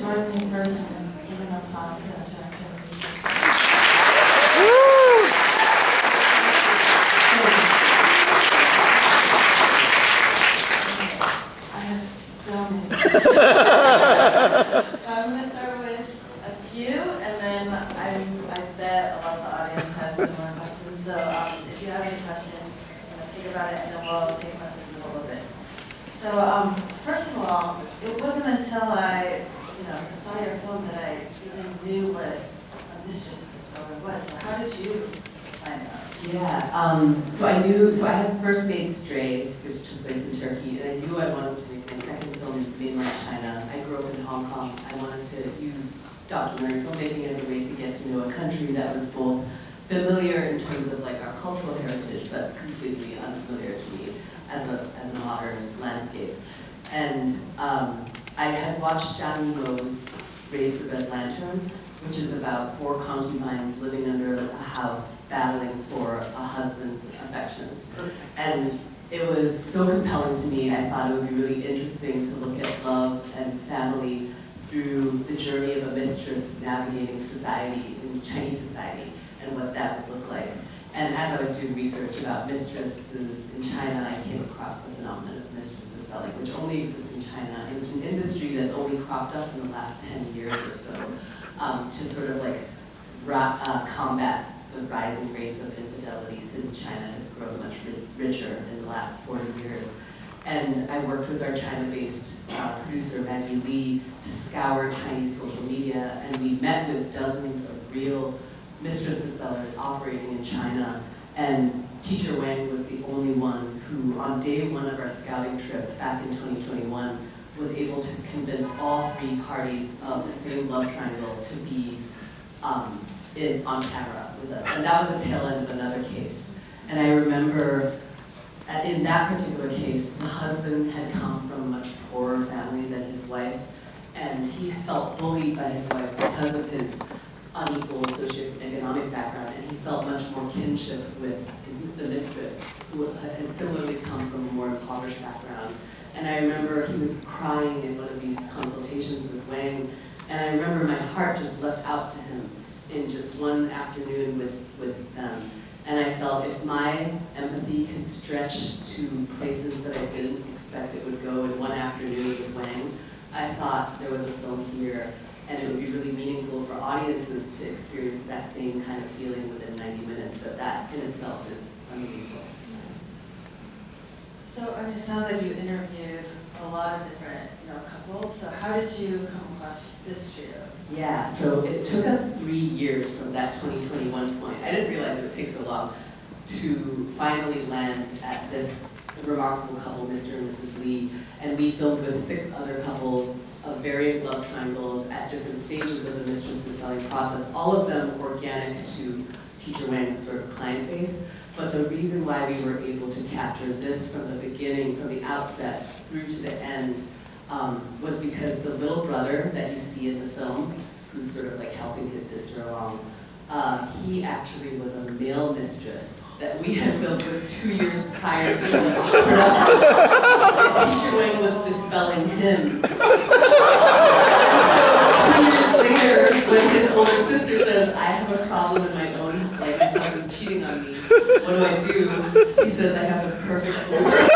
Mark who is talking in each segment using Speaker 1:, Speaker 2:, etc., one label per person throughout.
Speaker 1: join me first in giving applause to the directors. I have so many questions. I'm going to start with a few, and then I bet a lot of the audience has similar questions. So if you have any questions, think about it, and then we'll take questions in a little bit. So first of all, it wasn't until I saw your film that I even knew what a Mistress Dispeller was. So how did you find out?
Speaker 2: Yeah, so I had first made Stray, which took place in Turkey, and I knew I wanted to make my second film in mainland China. I grew up in Hong Kong. I wanted to use documentary filmmaking as a way to get to know a country that was both familiar in terms of like our cultural heritage, but completely unfamiliar to me as a modern landscape. And I had watched Zhang Yimou's Raise the Red Lantern, which is about 4 concubines living under a house battling for a husband's affections. And it was so compelling to me, I thought it would be really interesting to look at love and family through the journey of a mistress navigating society, in Chinese society, and what that would look like. And as I was doing research about mistresses in China, I came across the phenomenon of Mistress Dispeller, which only exists in China. It's an industry that's only cropped up in the last 10 years or so to sort of like combat the rising rates of infidelity since China has grown much richer in the last 40 years. And I worked with our China-based producer, Maggie Lee, to scour Chinese social media, and we met with dozens of real Mistress Dispellers operating in China, and Teacher Wang was the only one who, on day 1 of our scouting trip back in 2021, was able to convince all 3 parties of the same love triangle to be on camera with us. And that was the tail end of another case. And I remember in that particular case, the husband had come from a much poorer family than his wife, and he felt bullied by his wife because of his unequal socioeconomic background, and he felt much more kinship with the mistress, who had similarly come from a more impoverished background. And I remember he was crying in one of these consultations with Wang, and I remember my heart just leapt out to him in just one afternoon with them. And I felt if my empathy could stretch to places that I didn't expect it would go in one afternoon with Wang, I thought there was a film here, and it would be really meaningful for audiences to experience that same kind of feeling within 90 minutes, but that in itself is a meaningful exercise.
Speaker 1: So it sounds like you interviewed a lot of different couples, so how did you come across this trio?
Speaker 2: Yeah, so it took us 3 years from that 2021 point. I didn't realize it would take so long to finally land at this remarkable couple, Mr. and Mrs. Lee, and we filmed with 6 other couples of varying love triangles at different stages of the Mistress Dispelling process, all of them organic to Teacher Wang's sort of client base. But the reason why we were able to capture this from the beginning, from the outset through to the end, was because the little brother that you see in the film, who's sort of like helping his sister along, he actually was a male mistress that we had filmed with 2 years prior to the production. And Teacher Wang was dispelling him. And so 2 years later, when his older sister says, I have a problem in my own, like my husband's cheating on me, what do I do? He says, I have a perfect solution.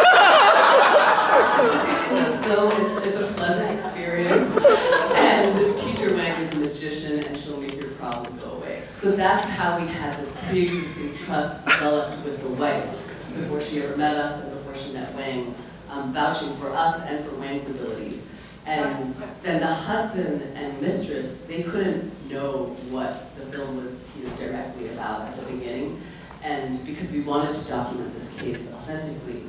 Speaker 2: In this film, it's a pleasant experience, and Teacher Wang is a magician, and she'll make your problem go away. So that's how we had this pre-existing trust developed with the wife before she ever met us and before she met Wang, vouching for us and for Wang's abilities. And then the husband and mistress, they couldn't know what the film was directly about at the beginning, and because we wanted to document this case authentically.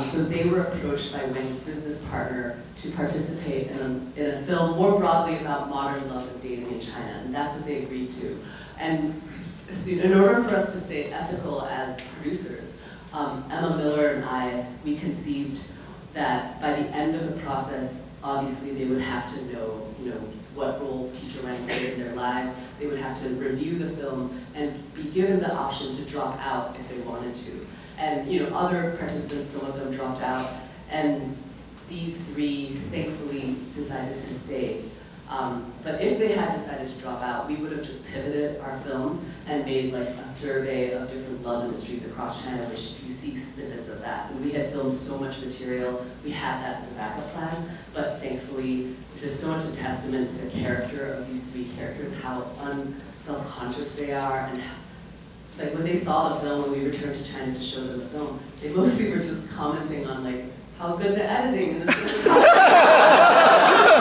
Speaker 2: So they were approached by Wang's business partner to participate in a film more broadly about modern love and dating in China, and that's what they agreed to. And so in order for us to stay ethical as producers, Emma Miller and I, we conceived that by the end of the process, obviously they would have to know, what role Teacher Wang played in their lives. They would have to review the film and be given the option to drop out if they wanted to. And other participants, some of them dropped out, and these 3 thankfully decided to stay. But if they had decided to drop out, we would have just pivoted our film and made like a survey of different love industries across China, which you see snippets of that. And we had filmed so much material, we had that as a backup plan, but thankfully, there's so much a testament to the character of these three characters, how unself-conscious they are, and how, like when they saw the film, when we returned to China to show them the film, they mostly were just commenting on like how good the editing in this is.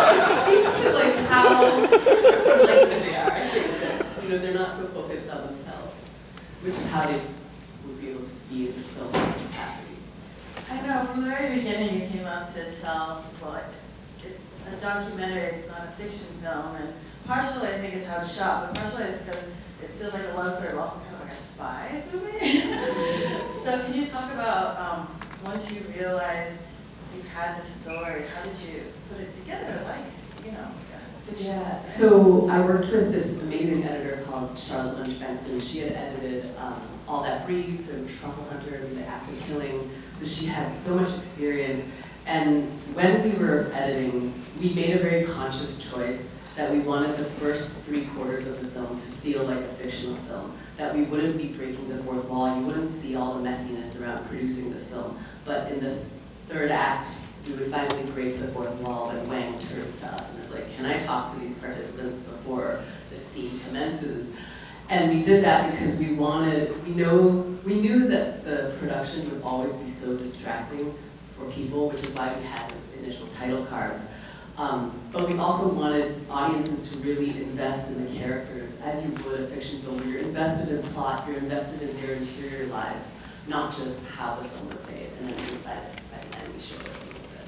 Speaker 2: It speaks to like how enlightened they are. I think that, you know, they're not so focused on themselves, which is how they would be able to be in this film in this capacity.
Speaker 1: I know, from the very beginning you came up to tell people it's a documentary, it's not a fiction film, and partially I think it's how it's shot, but partially it's because it feels like a love story, but also kind of like a spy movie. So can you talk about, once you realized you had the story, how did you put it together, like, you know, a fiction?
Speaker 2: Yeah, so I worked with this amazing editor called Charlotte Lynch Benson. She had edited All That Breeds and Truffle Hunters and The Act of Killing, so she had so much experience. And when we were editing, we made a very conscious choice that we wanted the first 3/4 of the film to feel like a fictional film, that we wouldn't be breaking the fourth wall, you wouldn't see all the messiness around producing this film. But in the third act, we would finally break the fourth wall when Wang turns to us and is like, can I talk to these participants before the scene commences? And we did that because we knew that the production would always be so distracting for people, which is why we had these initial title cards. But we also wanted audiences to really invest in the characters, as you would a fiction film, where you're invested in plot, you're invested in their interior lives, not just how the film was made. And then by the end we show us a little bit.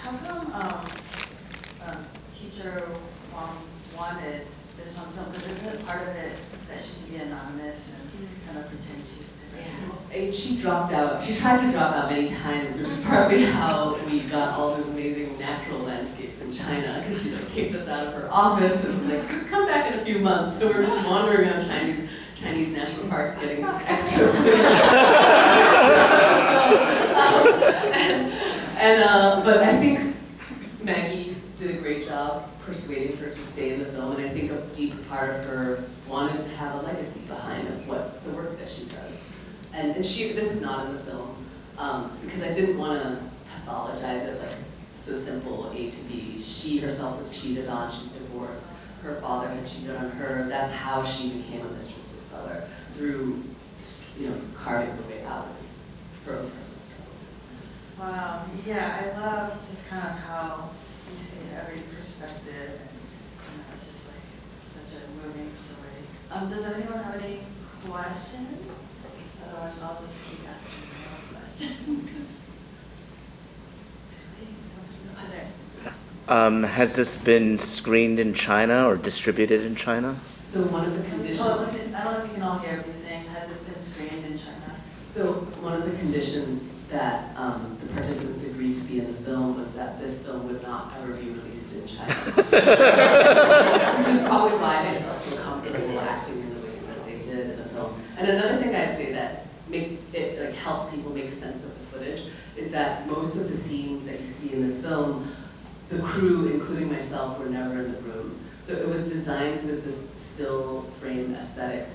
Speaker 1: How come teacher wanted this on film? Because isn't it part of it that she can be anonymous and kind of pretend she's different?
Speaker 2: And she dropped out. She tried to drop out many times, which is partly how we got all those amazing natural landscapes in China, because she like kicked us out of her office and was like, just come back in a few months. So we're just wandering around Chinese national parks getting this extra but I think Maggie did a great job persuading her to stay in the film, and I think a deep part of her wanted to have a legacy behind of what the work that she does. And this is not in the film, because I didn't want to pathologize it like so simple, A to B. She herself was cheated on, she's divorced, her father had cheated on her. That's how she became a Mistress Dispeller, through, you know, carving her way out of this, her own personal struggles.
Speaker 1: Wow, yeah, I love just kind of how you see every perspective, and you know, it's just like such a moving story. Does anyone have any questions? Otherwise, I'll just keep asking more questions.
Speaker 3: Has this been screened in China or distributed in China?
Speaker 2: So one of the conditions...
Speaker 1: I don't know if you can all hear me saying, has this been screened in China?
Speaker 2: So one of the conditions that the participants agreed to be in the film was that this film would not ever be released in China. Which is probably why they felt so comfortable acting in the ways that they did in the film. And another thing I'd say that helps people make sense of the footage is that most of the scenes that you see in this film, the crew, including myself, were never in the room. So it was designed with this still frame aesthetic.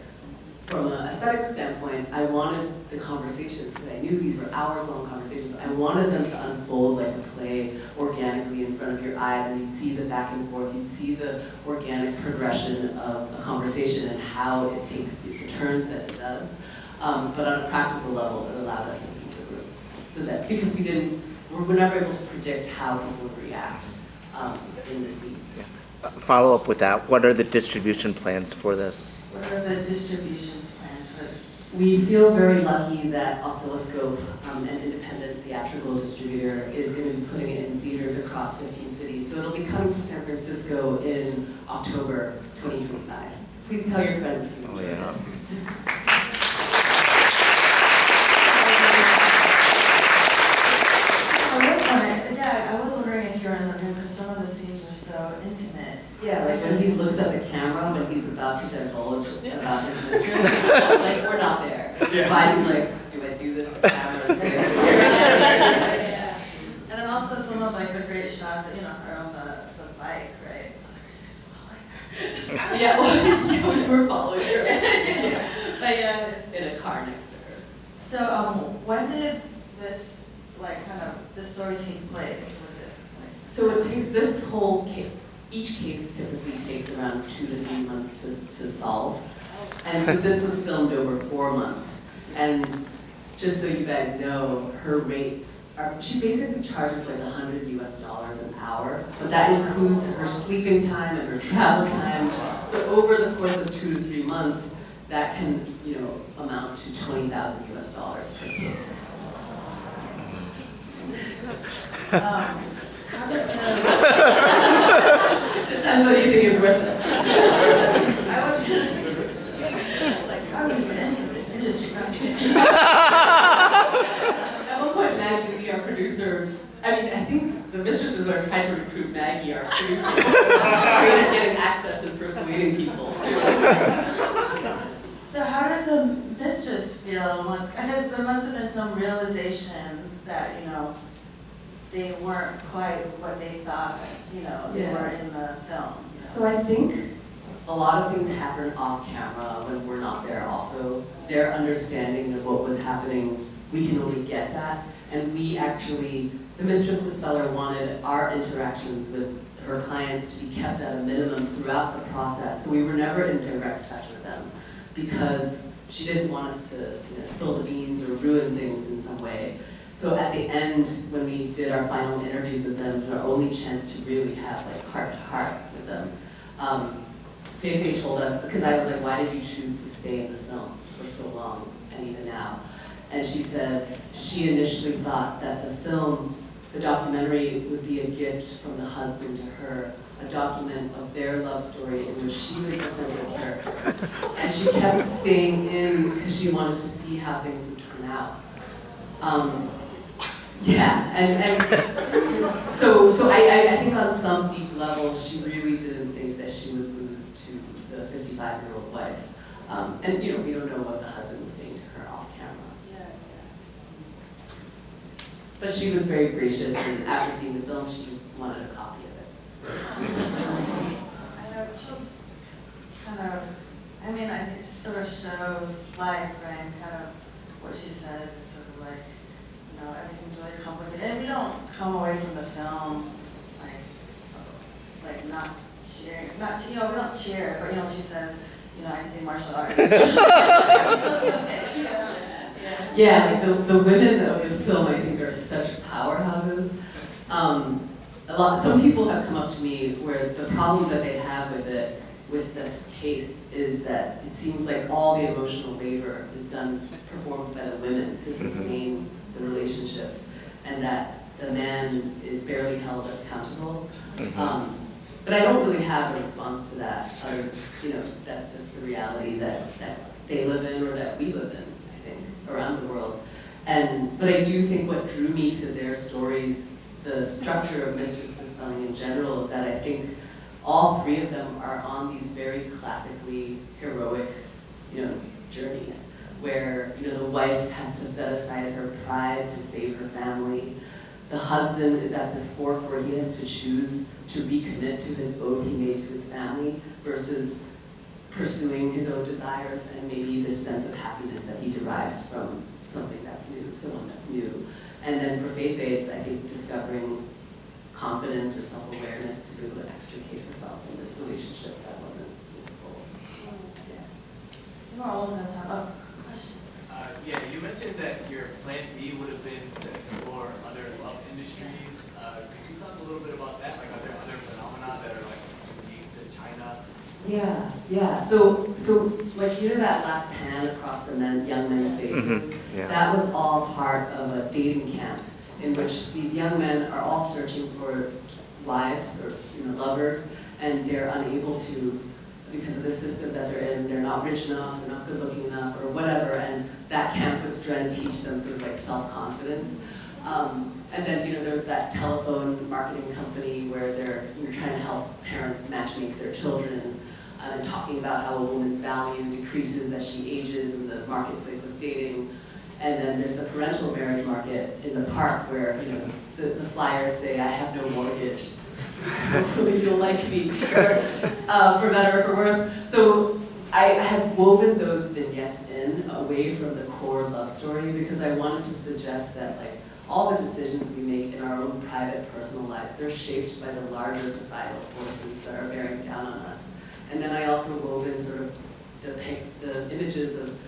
Speaker 2: From an aesthetic standpoint, I wanted the conversations, because I knew these were hours-long conversations, I wanted them to unfold like a play organically in front of your eyes, and you'd see the back and forth, you'd see the organic progression of a conversation and how it takes the turns that it does. But on a practical level, it allowed us to leave the room. So that, because we're never able to predict how people would react in the scenes.
Speaker 3: Follow up with that, what are the distribution plans for this?
Speaker 1: What are the distribution plans for this?
Speaker 2: We feel very lucky that Oscilloscope, an independent theatrical distributor, is going to be putting it in theaters across 15 cities. So it'll be coming to San Francisco in October 2025. Please tell your friend if you enjoyed it.
Speaker 1: I was wondering if you're in the room because some of the scenes were so intimate.
Speaker 2: Yeah, like when he looks at the camera when he's about to divulge about his mistress, like we're not there.
Speaker 4: Yeah.
Speaker 2: Why he's like, do I do this? The camera's there.
Speaker 1: Yeah. And then also some of like the great shots, you know, are on the bike.
Speaker 2: Yeah, well, yeah, we were following her. Yeah.
Speaker 1: But yeah, it's,
Speaker 2: In a car next to her.
Speaker 1: so when did this this story take place? Was it like?
Speaker 2: So it takes this whole case, each case typically takes around 2 to 3 months to solve. And so this was filmed over 4 months. And just so you guys know, her rates are, she basically charges like $100 an hour, but that includes her sleeping time and her travel time. So over the course of 2 to 3 months, that can, amount to $20,000 per case.
Speaker 1: How did
Speaker 2: Depends what you think is worth it.
Speaker 1: I was like, how do you get into this industry?
Speaker 2: At one point, Maggie, our producer, I think the mistresses are trying to recruit Maggie, our producer, great at getting access and persuading people too.
Speaker 1: So how did the mistress feel once, because there must have been some realization that, they weren't quite what they thought, they
Speaker 2: Yeah.
Speaker 1: were in the film.
Speaker 2: So I think a lot of things happen off camera when we're not there also. Their understanding of what was happening, we can only guess at. And we actually, the Mistress Dispeller wanted our interactions with her clients to be kept at a minimum throughout the process. So we were never in direct touch with them because she didn't want us to spill the beans or ruin things in some way. So at the end, when we did our final interviews with them, it was our only chance to really have heart-to-heart with them. They told us, because I was like, why did you choose to stay in the film for so long, and even now? And she said she initially thought that the documentary would be a gift from the husband to her, a document of their love story in which she was the central character. And she kept staying in because she wanted to see how things would turn out. And so I think on some deep level, she really didn't think that she would lose to the 55-year-old wife. And we don't know what the husband was saying to her off camera.
Speaker 1: Yeah.
Speaker 2: But she was very gracious, and after seeing the film, she just wanted a copy of it.
Speaker 1: I know, it's just kind of, it just sort of shows life, right? Kind of what she says, it's sort of like, everything's really complicated. And we don't come away from the film like not cheering, we don't cheer, but she says, I can do martial arts.
Speaker 2: Yeah, the women of this film, I think, are such powerhouses. Some people have come up to me where the problem that they have with this case is that it seems like all the emotional labor is performed by the women to sustain the relationships, and that the man is barely held accountable. But I don't really have a response to that. That's just the reality that they live in, or that we live in, I think, around the world. But I do think what drew me to their stories, the structure of Mistress Dispelling in general, is that I think all three of them are on these very classically heroic, journeys, where the wife has to set aside her pride to save her family. The husband is at this fork where he has to choose to recommit to his oath he made to his family versus pursuing his own desires and maybe this sense of happiness that he derives from something that's new, someone that's new. And then for Faith, it's, I think, discovering confidence or self-awareness to be able to extricate herself from this relationship that wasn't full. Yeah.
Speaker 1: You were always going to talk. Question.
Speaker 4: You mentioned that your plan B would have been to explore other love industries. Could you talk a little bit about that? Like, are there other phenomena that are unique to China?
Speaker 2: Yeah. So that last pan across the young men's faces, that was all part of a dating camp in which these young men are all searching for wives or lovers, and they're unable to because of the system that they're in. They're not rich enough, they're not good looking enough, or whatever, and that camp was trying to teach them sort of like self-confidence. And then there was that telephone marketing company where they're trying to help parents matchmake their children, and talking about how a woman's value decreases as she ages in the marketplace of dating. And then there's the parental marriage market in the park where the flyers say, I have no mortgage. Hopefully you'll like me, for better or for worse. So I had woven those vignettes in away from the core love story because I wanted to suggest that like all the decisions we make in our own private personal lives, they're shaped by the larger societal forces that are bearing down on us. And then I also wove in sort of the images of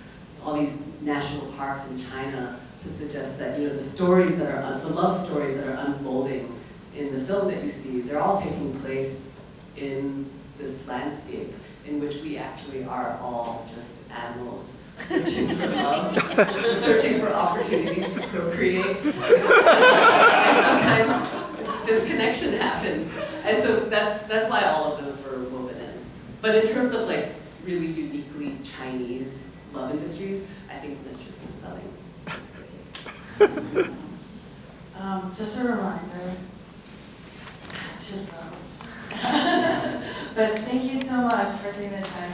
Speaker 2: all these national parks in China to suggest that, you know, the stories that are, the love stories that are unfolding in the film that you see, they're all taking place in this landscape in which we actually are all just animals searching for love, searching for opportunities to procreate. And sometimes disconnection happens. And so that's why all of those were woven in. But in terms of like really uniquely Chinese love industries, I think Mistress Dispeller is the case.
Speaker 1: Just a reminder, cast your vote. But thank you so much for taking the time.